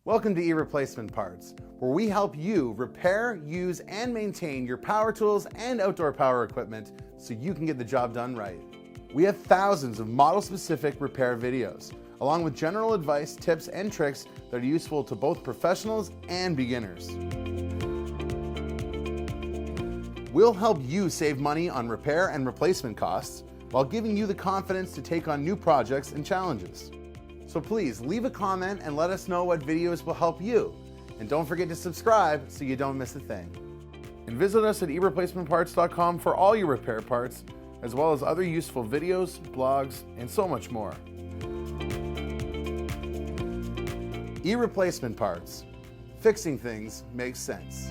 Welcome to eReplacement Parts, where we help you repair, use, and maintain your power tools and outdoor power equipment so you can get the job done right. We have thousands of model-specific repair videos, along with general advice, tips, and tricks that are useful to both professionals and beginners. We'll help you save money on repair and replacement costs while giving you the confidence to take on new projects and challenges. So please leave a comment and let us know what videos will help you. And don't forget to subscribe so you don't miss a thing. And visit us at eReplacementParts.com for all your repair parts, as well as other useful videos, blogs, and so much more. eReplacement Parts. Fixing things makes sense.